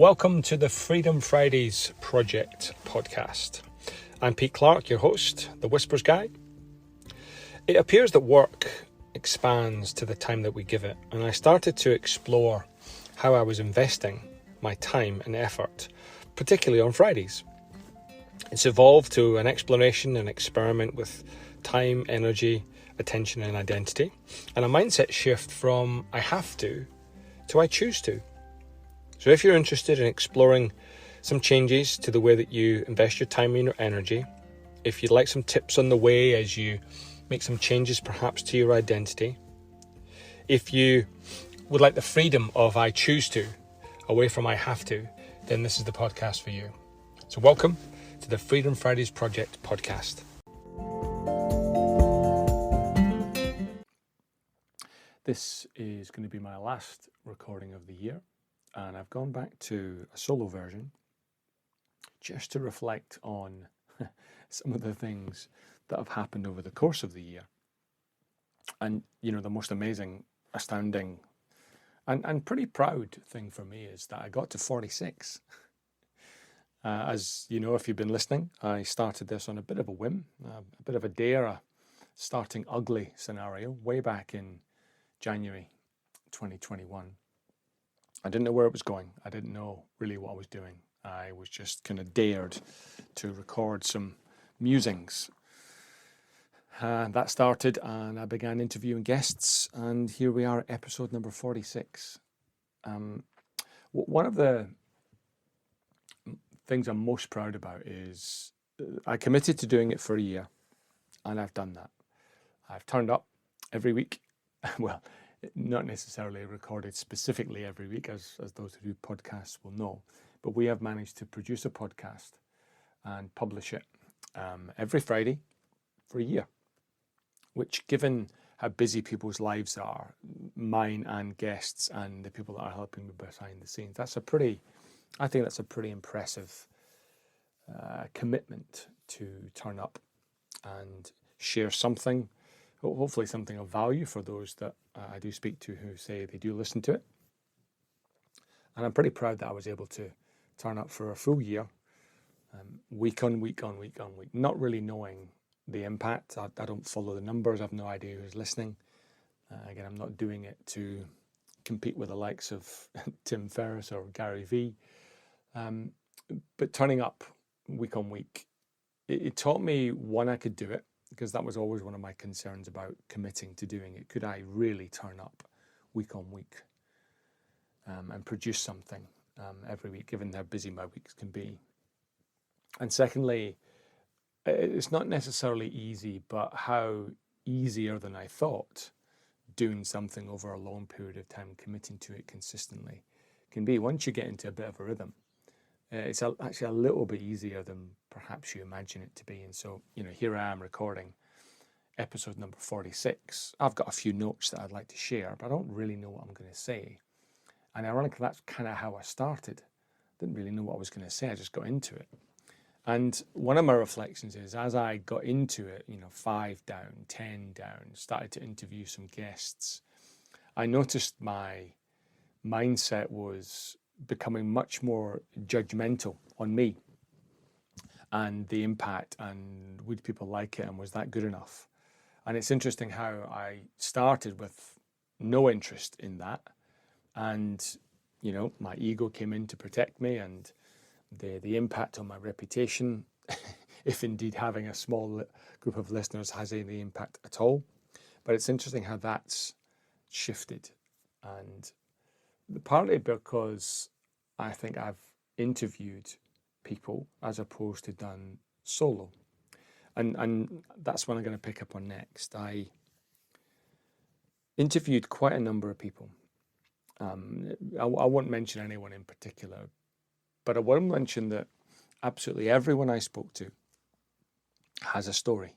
Welcome to the Freedom Fridays Project podcast. I'm Pete Clark, your host, the Whispers Guy. It appears that work expands to the time that we give it, and I started to explore how I was investing my time and effort, particularly on Fridays. It's evolved to an exploration and experiment with time, energy, attention and identity, and a mindset shift from I have to I choose to. So if you're interested in exploring some changes to the way that you invest your time and your energy, if you'd like some tips on the way as you make some changes perhaps to your identity, if you would like the freedom of I choose to, away from I have to, then this is the podcast for you. So welcome to the Freedom Fridays Project podcast. This is going to be my last recording of the year, and I've gone back to a solo version just to reflect on some of the things that have happened over the course of the year. And, you know, the most amazing, astounding, and pretty proud thing for me is that I got to 46. As you know, if you've been listening, I started this on a bit of a whim, a bit of a dare, a starting ugly scenario way back in January 2021. I didn't know where it was going. I didn't know really what I was doing. I was just kind of dared to record some musings. That started and I began interviewing guests, and here we are, episode number 46. One of the things I'm most proud about is I committed to doing it for a year, and I've done that. I've turned up every week. Well, not necessarily recorded specifically every week, as those who do podcasts will know, but we have managed to produce a podcast and publish it every Friday for a year, which, given how busy people's lives are, mine and guests and the people that are helping me behind the scenes, I think that's a pretty impressive commitment to turn up and share something, hopefully something of value for those that I do speak to who say they do listen to it. And I'm pretty proud that I was able to turn up for a full year, week on week, not really knowing the impact. I don't follow the numbers. I have no idea who's listening. Again, I'm not doing it to compete with the likes of Tim Ferriss or Gary Vee. But turning up week on week, it taught me, one, I could do it, because that was always one of my concerns about committing to doing it. Could I really turn up week on week and produce something every week, given how busy my weeks can be? And secondly, it's not necessarily easy, but how easier than I thought doing something over a long period of time, committing to it consistently can be. Once you get into a bit of a rhythm, it's actually a little bit easier than perhaps you imagine it to be. And so, you know, here I am recording episode number 46. I've got a few notes that I'd like to share, but I don't really know what I'm going to say. And ironically, that's kind of how I started. Didn't really know what I was going to say. I just got into it. And one of my reflections is, as I got into it, 5 down, 10 down, started to interview some guests, I noticed my mindset was becoming much more judgmental on me and the impact, and would people like it, and was that good enough? And it's interesting how I started with no interest in that, and my ego came in to protect me, and the impact on my reputation, if indeed having a small group of listeners has any impact at all. But it's interesting how that's shifted, and partly because I think I've interviewed people as opposed to done solo. And that's what I'm going to pick up on next. I interviewed quite a number of people. I won't mention anyone in particular, but I will mention that absolutely everyone I spoke to has a story.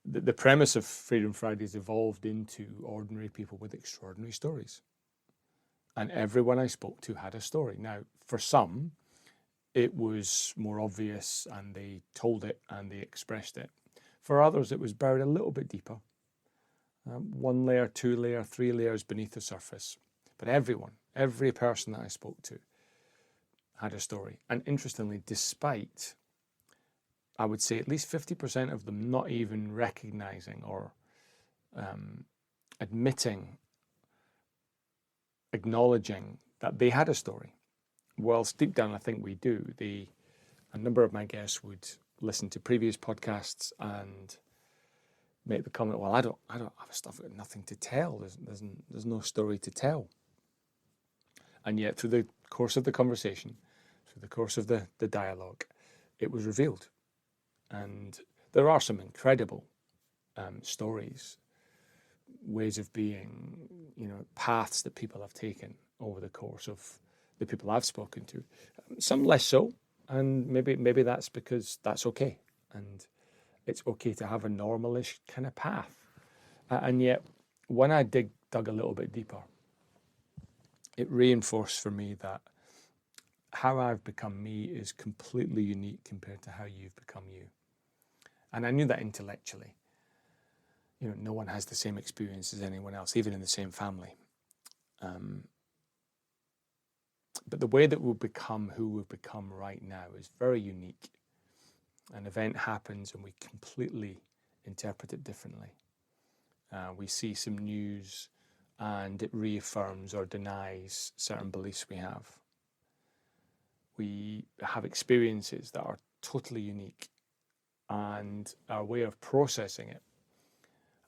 The premise of Freedom Fridays evolved into ordinary people with extraordinary stories. And everyone I spoke to had a story. Now, for some, it was more obvious and they told it and they expressed it. For others, it was buried a little bit deeper. 1 layer, 2 layer, 3 layers beneath the surface. but every person that I spoke to had a story. And interestingly, despite, I would say, at least 50% of them not even recognizing or acknowledging that they had a story. Whilst deep down, I think we do. A number of my guests would listen to previous podcasts and make the comment, well, I don't have stuff, I've got nothing to tell. There's no story to tell. And yet through the course of the conversation, through the course of the dialogue, it was revealed. And there are some incredible stories, ways of being, paths that people have taken over the course of the people I've spoken to. Some less so, and maybe that's because that's okay. And it's okay to have a normalish kind of path. And yet, when I dug a little bit deeper, it reinforced for me that how I've become me is completely unique compared to how you've become you. And I knew that intellectually. No one has the same experience as anyone else, even in the same family. But the way that we'll become who we've become right now is very unique. An event happens and we completely interpret it differently. We see some news and it reaffirms or denies certain beliefs we have. We have experiences that are totally unique, and our way of processing it,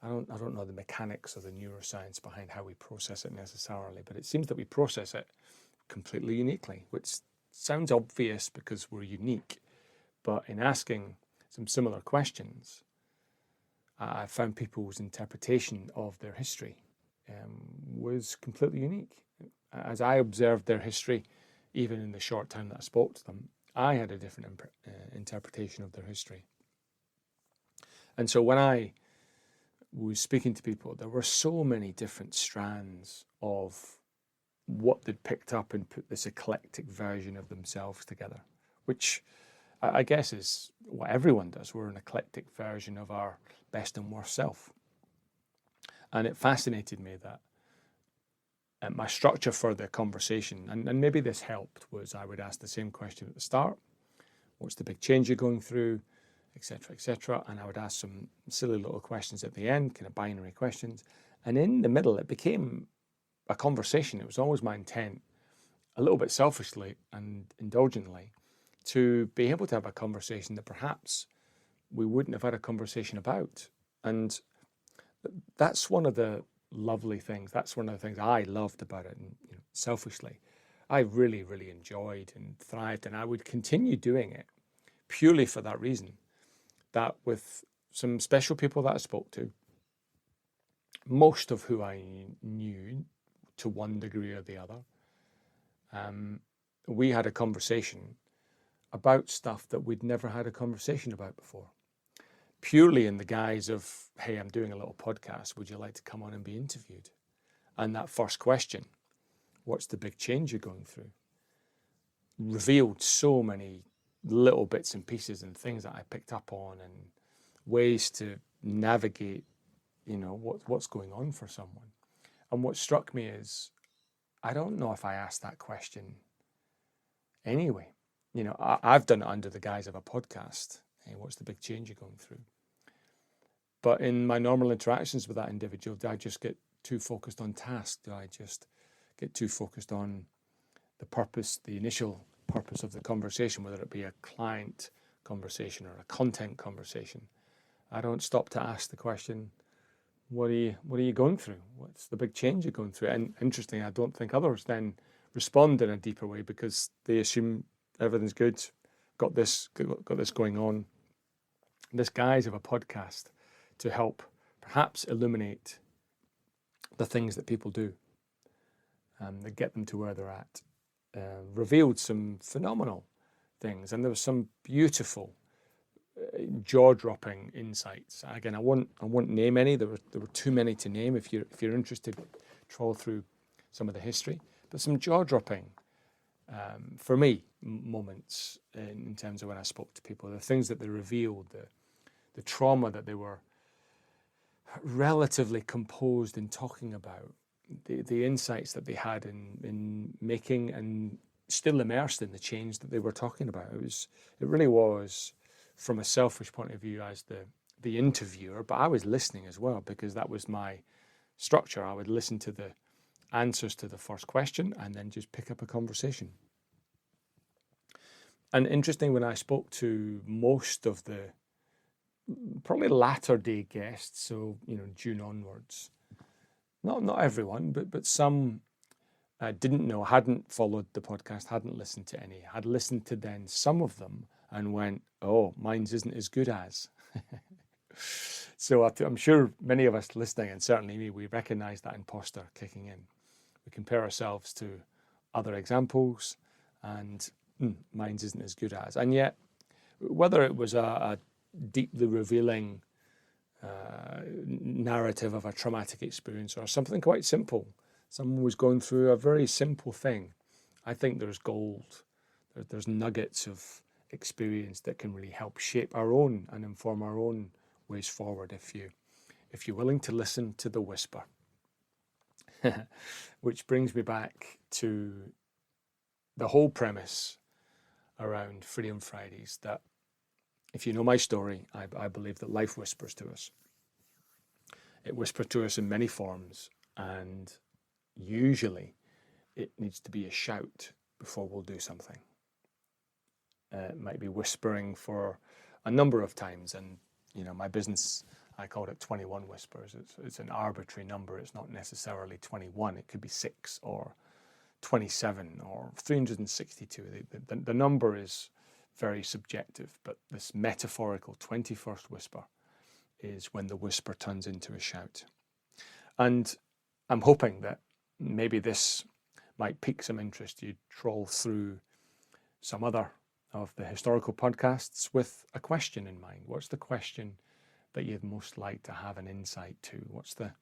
I don't know the mechanics of the neuroscience behind how we process it necessarily, but it seems that we process it completely uniquely, which sounds obvious because we're unique. But in asking some similar questions, I found people's interpretation of their history was completely unique. As I observed their history, even in the short time that I spoke to them, I had a different interpretation of their history. And so when I was speaking to people, there were so many different strands of what they'd picked up and put this eclectic version of themselves together, which I guess is what everyone does. We're an eclectic version of our best and worst self. And it fascinated me that my structure for the conversation, and maybe this helped, was I would ask the same question at the start. What's the big change you're going through, etc., etc. And I would ask some silly little questions at the end, kind of binary questions. And in the middle, it became a conversation. It was always my intent, a little bit selfishly and indulgently, to be able to have a conversation that perhaps we wouldn't have had a conversation about. And that's one of the lovely things. That's one of the things I loved about it. And selfishly, I really, really enjoyed and thrived, and I would continue doing it purely for that reason. That with some special people that I spoke to, most of who I knew to one degree or the other, we had a conversation about stuff that we'd never had a conversation about before. Purely in the guise of, hey, I'm doing a little podcast, would you like to come on and be interviewed? And that first question, what's the big change you're going through, revealed so many little bits and pieces and things that I picked up on and ways to navigate, what's going on for someone. And what struck me is, I don't know if I asked that question anyway. I've done it under the guise of a podcast. Hey, what's the big change you're going through? But in my normal interactions with that individual, do I just get too focused on task? Do I just get too focused on the purpose, the initial purpose of the conversation, whether it be a client conversation or a content conversation? I don't stop to ask the question, what are you going through? What's the big change you're going through? And interestingly, I don't think others then respond in a deeper way because they assume everything's good, got this going on. This guise of a podcast to help perhaps illuminate the things that people do that get them to where they're at. Revealed some phenomenal things, and there was some beautiful, jaw-dropping insights. Again, I won't name any. There were too many to name. If you're interested, trawl through some of the history. But some jaw-dropping, for me, moments in terms of when I spoke to people, the things that they revealed, the trauma that they were relatively composed in talking about, the insights that they had in making and still immersed in the change that they were talking about. It really was, from a selfish point of view as the interviewer, but I was listening as well, because that was my structure. I would listen to the answers to the first question and then just pick up a conversation. And interesting, when I spoke to most of the probably latter day guests, so June onwards, not everyone, but some didn't know, hadn't followed the podcast, hadn't listened to any, had listened to then some of them and went, oh, mine's isn't as good as. So I'm sure many of us listening, and certainly me, we recognize that imposter kicking in. We compare ourselves to other examples and mine's isn't as good as. And yet, whether it was a deeply revealing narrative of a traumatic experience or something quite simple, someone was going through a very simple thing, I think there's gold, there's nuggets of experience that can really help shape our own and inform our own ways forward if you're willing to listen to the whisper. Which brings me back to the whole premise around Freedom Fridays, that if you know my story, I believe that life whispers to us. It whispers to us in many forms, and usually it needs to be a shout before we'll do something. It might be whispering for a number of times, and my business, I called it 21 whispers. It's an arbitrary number. It's not necessarily 21. It could be 6 or 27 or 362. The number is very subjective, but this metaphorical 21st whisper is when the whisper turns into a shout. And I'm hoping that maybe this might pique some interest. You troll through some other of the historical podcasts with a question in mind. What's the question that you'd most like to have an insight to? What's the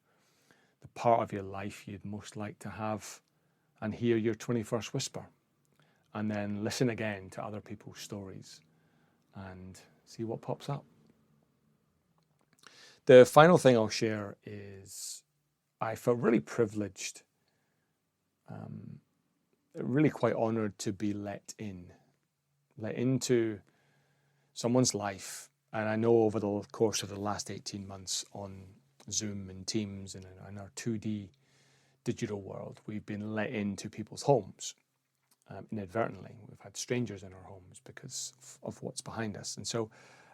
part of your life you'd most like to have and hear your 21st whisper? And then listen again to other people's stories and see what pops up. The final thing I'll share is I felt really privileged, really quite honored to be let into someone's life. And I know over the course of the last 18 months on Zoom and Teams and in our 2D digital world, we've been let into people's homes inadvertently. We've had strangers in our homes because of what's behind us. And so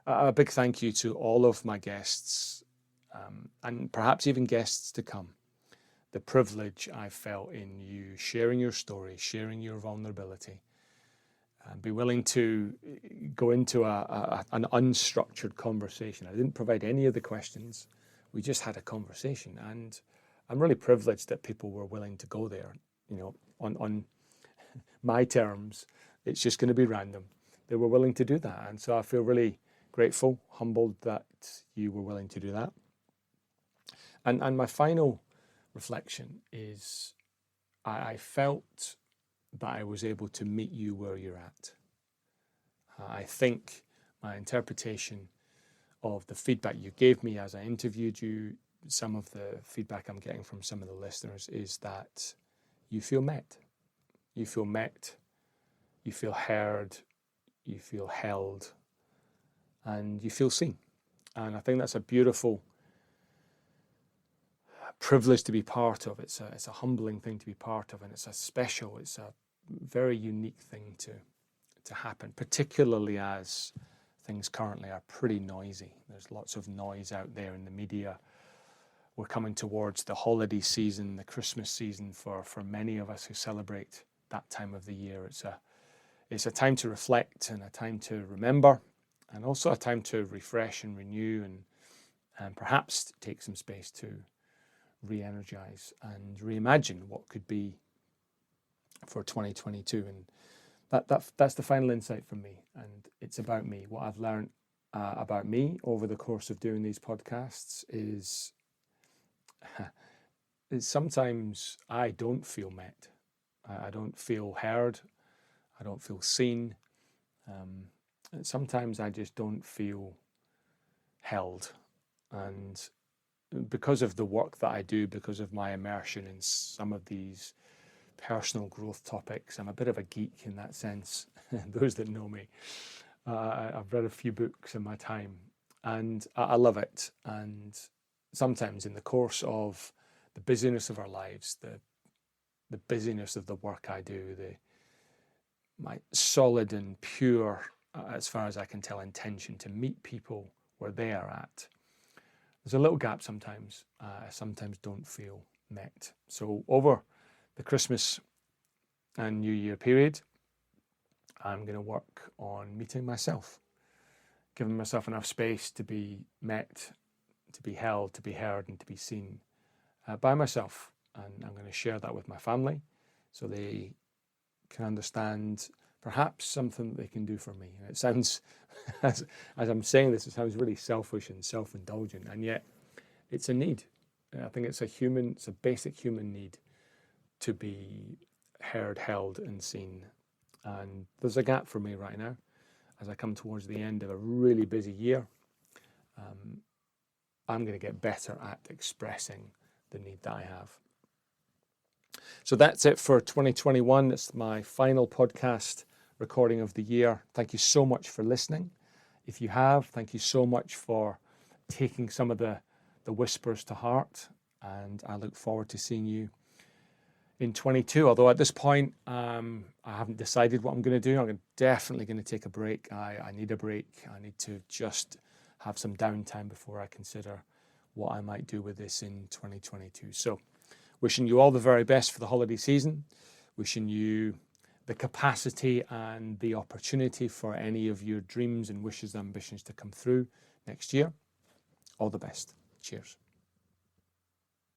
a big thank you to all of my guests and perhaps even guests to come. The privilege I felt in you sharing your story, sharing your vulnerability, and be willing to go into an unstructured conversation. I didn't provide any of the questions. We just had a conversation, and I'm really privileged that people were willing to go there, on my terms. It's just going to be random. They were willing to do that, and so I feel really grateful, humbled that you were willing to do that. And my final reflection is I felt that I was able to meet you where you're at. I think my interpretation of the feedback you gave me as I interviewed you, some of the feedback I'm getting from some of the listeners is that you feel met. You feel met, you feel heard, you feel held, and you feel seen. And I think that's a beautiful privilege to be part of. It's a humbling thing to be part of, and it's a very unique thing to happen, particularly as things currently are pretty noisy. There's lots of noise out there in the media. We're coming towards the holiday season, the Christmas season for many of us who celebrate that time of the year. It's a time to reflect and a time to remember, and also a time to refresh and renew and perhaps take some space to re-energize and reimagine what could be for 2022. And that's the final insight from me, and it's about me. What I've learned about me over the course of doing these podcasts is sometimes I don't feel met. I don't feel heard. I don't feel seen. Sometimes I just don't feel held. And because of the work that I do, because of my immersion in some of these personal growth topics, I'm a bit of a geek in that sense. Those that know me, I've read a few books in my time, and I love it. And sometimes in the course of the busyness of our lives, the busyness of the work I do, my solid and pure, as far as I can tell, intention to meet people where they are at, there's a little gap sometimes. I sometimes don't feel met. So over the Christmas and New Year period, I'm going to work on meeting myself, giving myself enough space to be met, to be held, to be heard, and to be seen by myself. And I'm going to share that with my family so they can understand perhaps something that they can do for me. And it sounds, as I'm saying this, it sounds really selfish and self-indulgent, and yet it's a need. I think it's a basic human need to be heard, held, and seen. And there's a gap for me right now as I come towards the end of a really busy year. I'm going to get better at expressing the need that I have. So that's it for 2021. It's my final podcast recording of the year. Thank you so much for listening. If you have, thank you so much for taking some of the whispers to heart. And I look forward to seeing you in 22. Although at this point, I haven't decided what I'm going to do. I'm definitely going to take a break. I need a break. I need to just have some downtime before I consider what I might do with this in 2022. So wishing you all the very best for the holiday season. Wishing you the capacity and the opportunity for any of your dreams and wishes and ambitions to come through next year. All the best. Cheers.